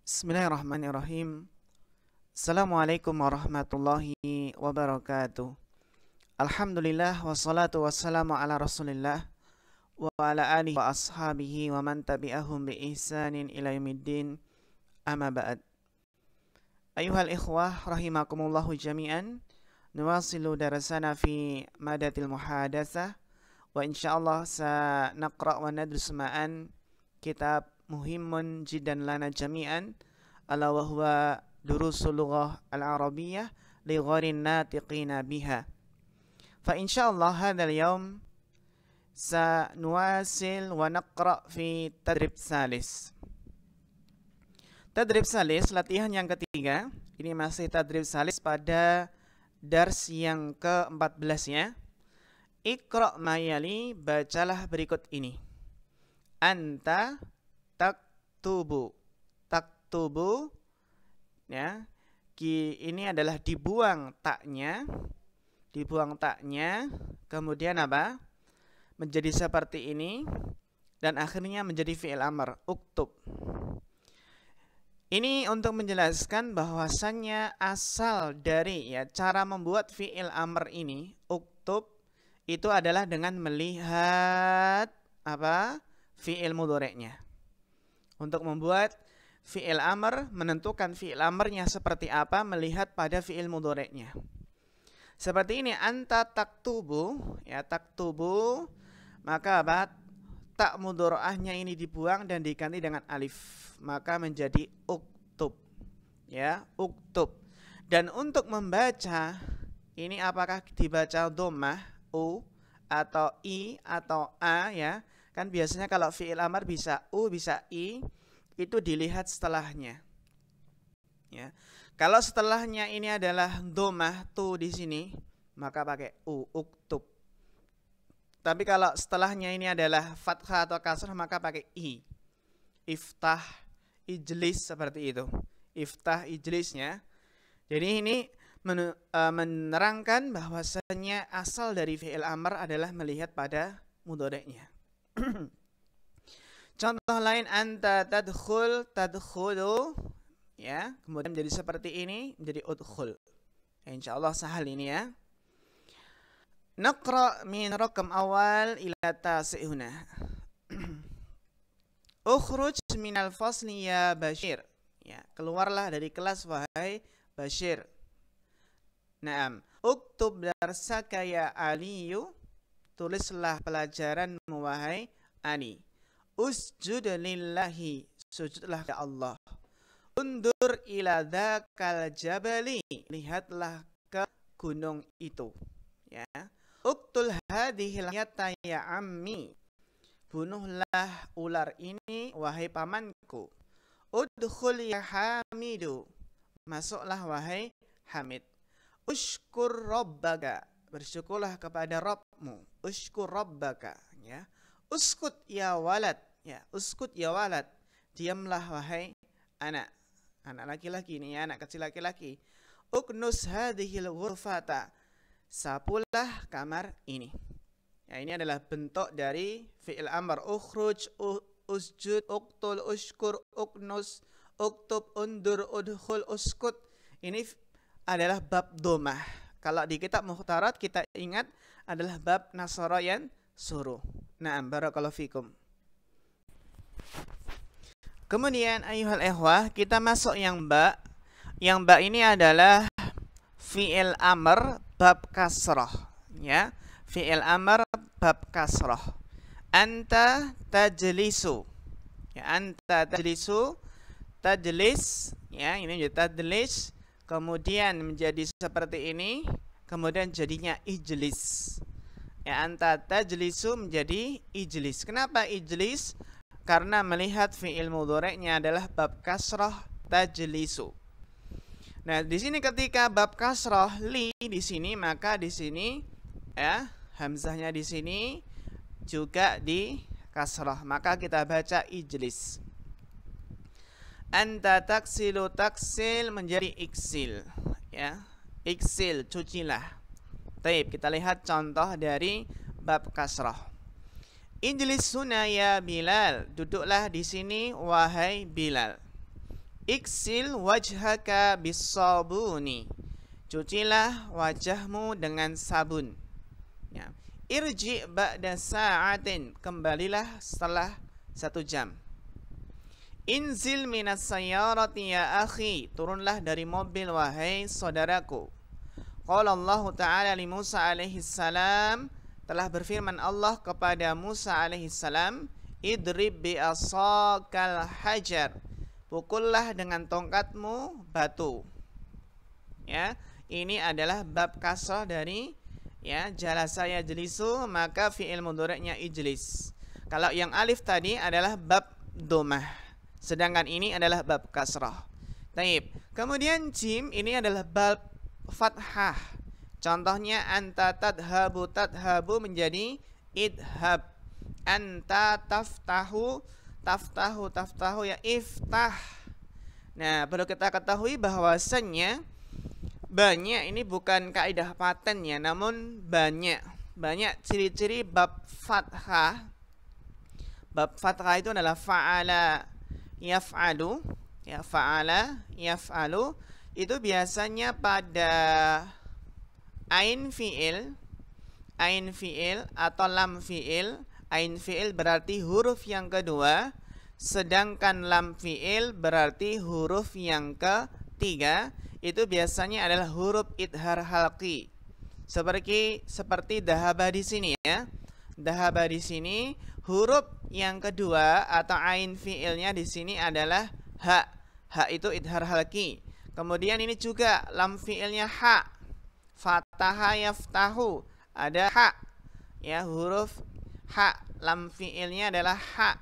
Bismillahirrahmanirrahim. Assalamualaikum warahmatullahi wabarakatuh. Alhamdulillah wassalatu wassalamu ala Rasulillah wa ala alihi wa ashabihi wa man tabi'ahum bi ihsanin ila yaumiddin. Amma ba'd. Ayuhal ikhwah rahimakumullahu jami'an. Nuwasilu darasana fi madatil muhadatsah wa insyaallah sanaqra wa nadrus ma'an kitab muhimmun jiddan lana jami'an ala wa huwa durusul lughah al-arabiyyah li gharin natiqina biha. Fa insyaallah hadzal yaum sanuwasil wa naqra fi tadrib salis. Tadrib salis, latihan yang ketiga. Ini masih tadrib salis pada dars yang ke-14 ya. Iqra mayali, bacalah berikut ini. Anta taktubu ya. Ini adalah dibuang taknya, kemudian apa? Menjadi seperti ini dan akhirnya menjadi fi'il amr, uktub. Ini untuk menjelaskan bahwasannya asal dari ya cara membuat fi'il amr ini, uktub, itu adalah dengan melihat apa? Fi'il mudhari'nya. Untuk membuat fi'il amr, menentukan fi'il amrnya seperti apa, melihat pada fi'il mudhari'nya. Seperti ini, anta taktubu, ya taktubu, maka apa? Tak mudhari'ahnya ini dibuang dan diganti dengan alif, maka menjadi uktub, ya uktub. Dan untuk membaca, ini apakah dibaca dhammah, u, atau i, atau a, ya? Kan biasanya kalau fi'il amr bisa u, bisa i, itu dilihat setelahnya. Ya. Kalau setelahnya ini adalah dhammah tu di sini, maka pakai u, uktub. Tapi kalau setelahnya ini adalah fathah atau kasrah, maka pakai i. Iftah, ijlis, seperti itu. Iftah, ijlisnya. Jadi ini menerangkan bahwasannya asal dari fi'il amr adalah melihat pada mudhari'nya. Contoh lain, anta tadkhul, tadkhulu, ya, kemudian menjadi seperti ini, menjadi udkhul. Insyaallah sahal ini ya. Naqra min rakam awal ila tasi' huna. Ukhruj minal fasli ya Bashir. Ya, keluarlah dari kelas wahai Bashir. Naam. Uktub darsaka ya Aliyu. Tulislah pelajaranmu wahai Ali. Usjud lillahi, sujudlah ke Allah. Undur ila dzakal jabali, lihatlah ke gunung itu. Ya. Uktul hadhil hayata ya ammi, bunuhlah ular ini wahai pamanku. Udkhul ya Hamidu, masuklah wahai Hamid. Ushkur rabbaka, bersyukurlah kepada Rabbmu. Ushkur rabbaka, ya. Uskut ya walad, ya, uskut ya walad, diamlah wahai anak laki-laki ini ya, anak kecil laki-laki. Uknus hadhil ghurfata, sapulah kamar ini. Ya, ini adalah bentuk dari fi'il amr. Ukhruj, usjud, uktul, ushkur, uknus, uktub, undur, udkhul, uskut. Ini adalah bab dhammah. Kalau di kitab Mukhtarat kita ingat adalah bab nasara yang suruh. Naam, barakallahu fikum. Kemudian ayuhal ikhwah, kita masuk yang ba. Yang ba ini adalah fi'il amr bab kasrah, ya. Fi'il amr bab kasrah. Anta tajlisu. Ya, anta tajlisu, tajlis, ya, ini menjadi tajlis, kemudian menjadi seperti ini, kemudian jadinya ijlis. Ya, anta tajlisu menjadi ijlis. Kenapa ijlis? Karena melihat fi'il mudhari'nya adalah bab kasrah tajlisu. Nah, di sini ketika bab kasrah li di sini, maka di sini ya, hamzahnya di sini juga di kasrah. Maka kita baca ijlis. Anta taksilu, taksil menjadi iksil, ya. Iksil, cucilah. Baik, kita lihat contoh dari bab kasrah. Ijlis huna ya Bilal, duduklah di sini wahai Bilal. Iksil wajhaka bisabuni. Cucilah wajahmu dengan sabun. Ya. Irji ba'da sa'atin. Kembalilah setelah 1 jam. Inzil minas sayyarati ya akhi. Turunlah dari mobil wahai saudaraku. Qala Allah Ta'ala li Musa alaihi salam. Telah berfirman Allah kepada Musa alaihi salam, idrib bi asakal hajar. Pukullah dengan tongkatmu batu. Ya, ini adalah bab kasrah dari ya jalasa yajlisu, maka fi'il mudhari'nya ijlis. Kalau yang alif tadi adalah bab dhammah, sedangkan ini adalah bab kasrah. Taib. Kemudian jim ini adalah bab fathah. Contohnya anta tadhabu, tadhabu menjadi idhab. Anta taftahu, taftahu, taftahu ya iftah. Nah, perlu kita ketahui bahwasannya banyak ini bukan kaidah paten ya, namun banyak ciri-ciri bab fathah. Bab fathah itu adalah fa'ala yaf'alu, ya fa'ala yaf'alu itu biasanya pada ain fi'il atau lam fi'il. Ain fi'il berarti huruf yang kedua, sedangkan lam fi'il berarti huruf yang ketiga. Itu biasanya adalah huruf idhar halqi. Seperti dahaba di sini ya. Dahaba di sini huruf yang kedua atau ain fi'ilnya di sini adalah ha. Ha itu idhar halqi. Kemudian ini juga lam fi'ilnya ha. Fataha yaftahu, ada ha. Ya, huruf ha. Lam fi'ilnya adalah ha.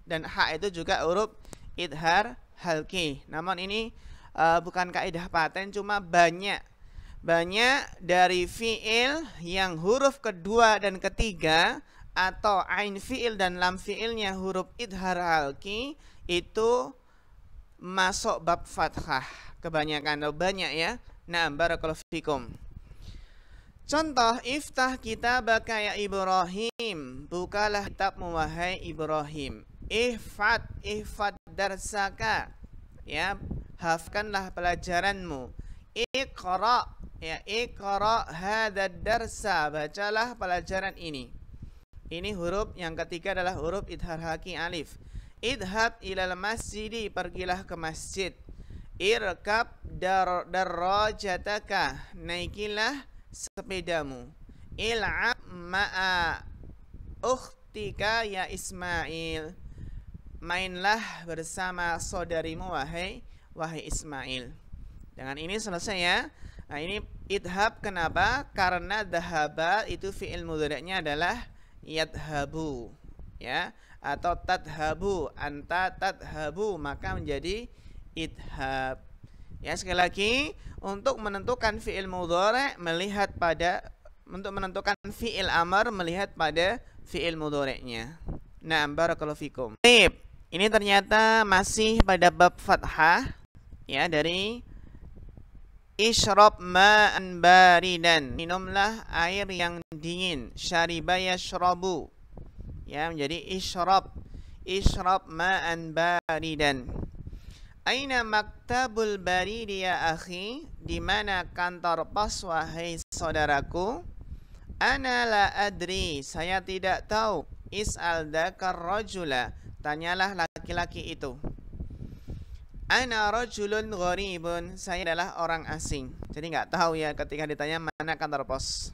Dan ha itu juga huruf idhar halqi. Namun ini bukan kaidah paten, cuma banyak dari fi'il yang huruf kedua dan ketiga atau ain fi'il dan lam fi'ilnya huruf idhar halqi itu masuk bab fathah. Kebanyakan atau banyak ya. Nah, barakallahu fikum. Contoh, iftah kitabaka ya Ibrahim. Bukalah kitabmu wahai Ibrahim. Ihfad darsaka. Ya, hafkanlah pelajaranmu. Iqra, ya iqra hadzal darsa. Bacalah pelajaran ini. Ini huruf yang ketiga adalah huruf idhar halqi alif. Idhab ilal masjidi, pergilah ke masjid. Irkab darrajataka, naikilah sepedamu. Il'ab ma'a ukhtika ya Ismail, mainlah bersama saudarimu wahai Ismail. Dengan ini selesai ya. Nah, ini idhab kenapa? Karena dhahaba itu fi'il mudhari'nya adalah yadhabu ya, atau tadhabu, anta tadhabu, maka menjadi idhab. Ya, sekali lagi untuk menentukan fi'il mudhari' melihat pada, untuk menentukan fi'il amr melihat pada fi'il mudhari'nya. Nah, barakallahu fikum. Baik, ini ternyata masih pada bab fathah ya, dari isyrab ma'an baridan, minumlah air yang dingin. Syariba yashrabu, ya menjadi isyrab ma'an baridan. Aina maktabul baridi ya akhi, di mana kantor pos wahai saudaraku? Ana la adri, saya tidak tahu. Is'al dzakar rajula, tanyalah laki-laki itu. Ana rajulun gharibun, saya adalah orang asing. Jadi nggak tahu ya ketika ditanya mana kantor pos.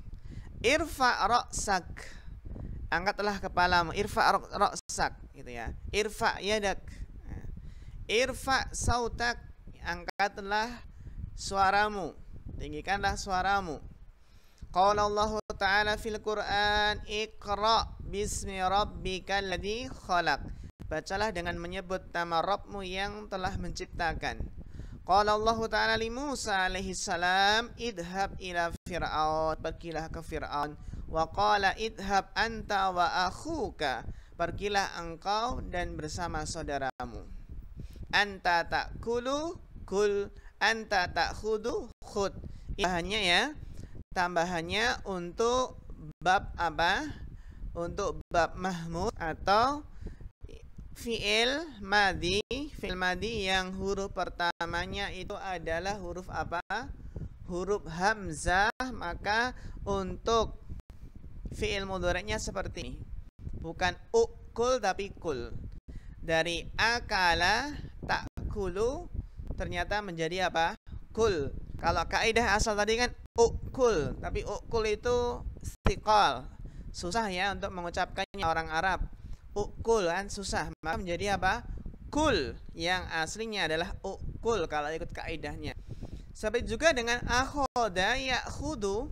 Irfa ra'sak, angkatlah kepalamu. Irfa ra'sak gitu ya. Irfa yadak. Irfa sautak, angkatlah suaramu, tinggikanlah suaramu. Qala Allah Ta'ala fil Qur'an, Iqra bismi rabbikal ladzi khalaq. Bacalah dengan menyebut nama Rabbmu yang telah menciptakan. Qala Allah Ta'ala li Musa alaihi salam, idhab ila Fir'aun, pergilah ke Fir'aun. Wa qala idhab anta wa akhuka, pergilah engkau dan bersama saudaramu. Anta ta'kulu kul, anta ta'khudu khud. Tambahannya ya, tambahannya untuk bab apa? Untuk bab mahmud atau fi'il madhi yang huruf pertamanya itu adalah huruf apa? Huruf hamzah, maka untuk fi'il mudhari'nya seperti ini. Bukan ukul tapi kul. Dari akala ta'kulu ternyata menjadi apa? Kul. Kalau kaidah asal tadi kan ukul, tapi ukul itu istiqal. Susah ya untuk mengucapkannya orang Arab. Ukul kan susah, maka menjadi apa? Kul, yang aslinya adalah ukul kalau ikut kaidahnya. Sampai juga dengan akhoda ya'khudu,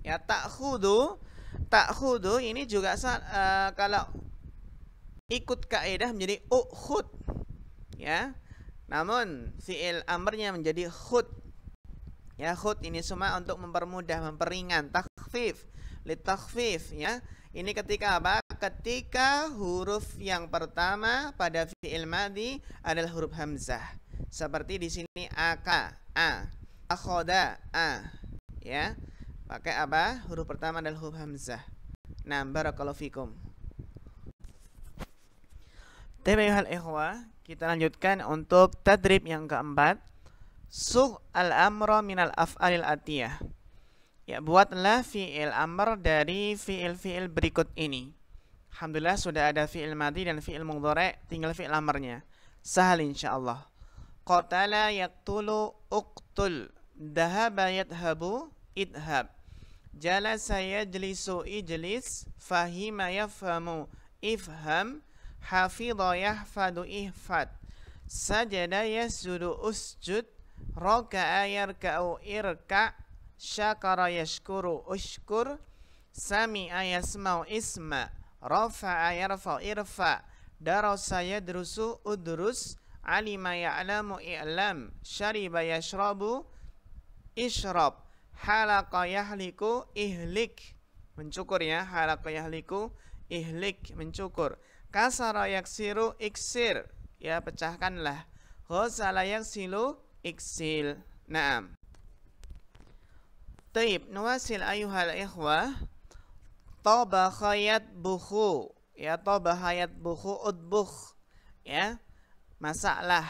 ya ta'khudu ini juga kalau ikut kaidah menjadi ukhud, ya. Namun fi'il amrnya menjadi khud. Ya, khud ini semua untuk mempermudah, memperingan, takhfif, litakhfif, ya. Ini ketika apa? Ketika huruf yang pertama pada fi'il madhi adalah huruf hamzah. Seperti di sini aka, a, akhoda, a, ya. Pakai apa? Huruf pertama adalah huruf hamzah. Nah, barakallahu fikum. Tayyibal ikhwah, kita lanjutkan untuk tadrib yang keempat. Sugh al-amra minal af'alil atiyah. Ya, buatlah fi'il amr dari fi'il-fi'il berikut ini. Alhamdulillah sudah ada fi'il madhi dan fi'il mudhari', tinggal fi'il amrnya. Sahal insyaallah. Qatala yaqtulu uqtul, dhahaba yadhabu idhab, jalasa yajlisu ijlis, fahima yafhamu ifham, hafidha yahfadu ihfad, sajada yasjudu usjud, raka'a yarka'u irka', syakara yashkuru ushkur, sami'a yasma'u isma', rafa'a yarfa'u irfa', darasa yadrusu udrus, alima ya'lamu i'lam, syariba yashrabu ishrab, halaqa yahliku ihlik, mencukur ya, halaqa yahliku ihlik, mencukur, kasara yaksiru iksir, ya pecahkanlah, ghasala yaksilu iksil. Naam. Taib, nuwasil ayuhal ikhwah. Tabakha yatbukhu, ya tabakha yatbukhu udbukh, ya masaklah.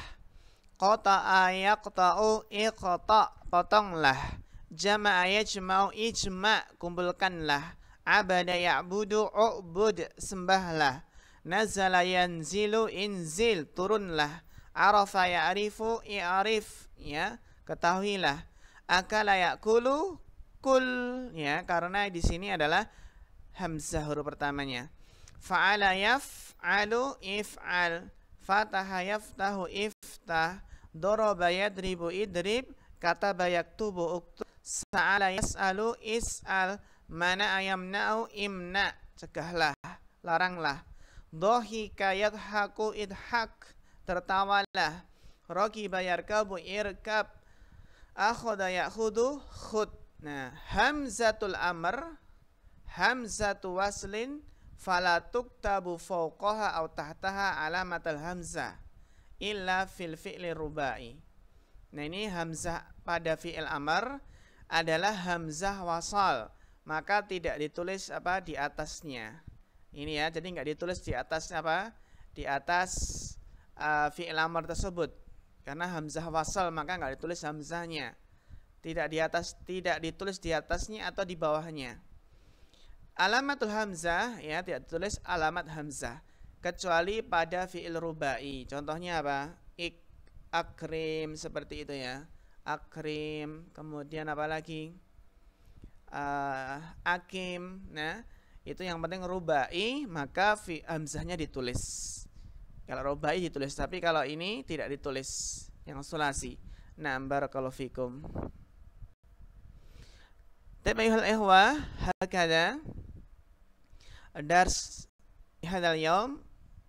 Qata'a yaqta'u iqta', potonglah. Jama'a yajma'u ijma', kumpulkanlah. Abada ya'budu u'bud, sembahlah. Nazala yanzilu inzil, turunlah. Arafa ya'rifu i'rif, ya ketahuilah. Akala ya'kulu kul, ya karena di sini adalah hamzah huruf pertamanya. Fa'ala yaf'alu if'al, fataha yaftahu iftah, daraba yadribu idrib, kataba yaktubu uktub, sa'ala yas'alu is'al, mana'a yamna'u imna', cegahlah, laranglah. Dhahika yadhaku idhak, tertawalah. Raqiba yarkabu irkab, akhoda ya'khudu khud. Nah, hamzatul amr, hamzatu waslin, fala tuktabu fawqaha aw tahtaha alamatul hamzah illa fil fi'li rubai. Nah, ini hamzah pada fi'il amr adalah hamzah wasal, maka tidak ditulis apa di atasnya. Ini ya, jadi nggak ditulis di atas apa? Di atas fi'il amr tersebut. Karena hamzah wasal maka nggak ditulis hamzahnya. Tidak ditulis di atasnya atau di bawahnya. Alamatul hamzah, ya tidak ditulis alamat hamzah kecuali pada fi'il rubai. Contohnya apa? Akrim, seperti itu ya. Akrim, kemudian apa lagi? Akim. Nah, itu yang penting rubai, maka hamzahnya ditulis. Kalau rubai ditulis, tapi kalau ini tidak ditulis, yang sulasi. Nah, barakallahu fikum. Tayyibal ikhwah, hakada dars hadal yaum,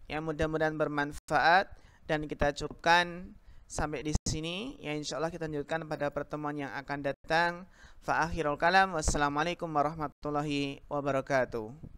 yang mudah-mudahan bermanfaat dan kita cukupkan sampai di sini. Ya insyaallah kita lanjutkan pada pertemuan yang akan datang. Fa akhirul kalam, wassalamualaikum warahmatullahi wabarakatuh.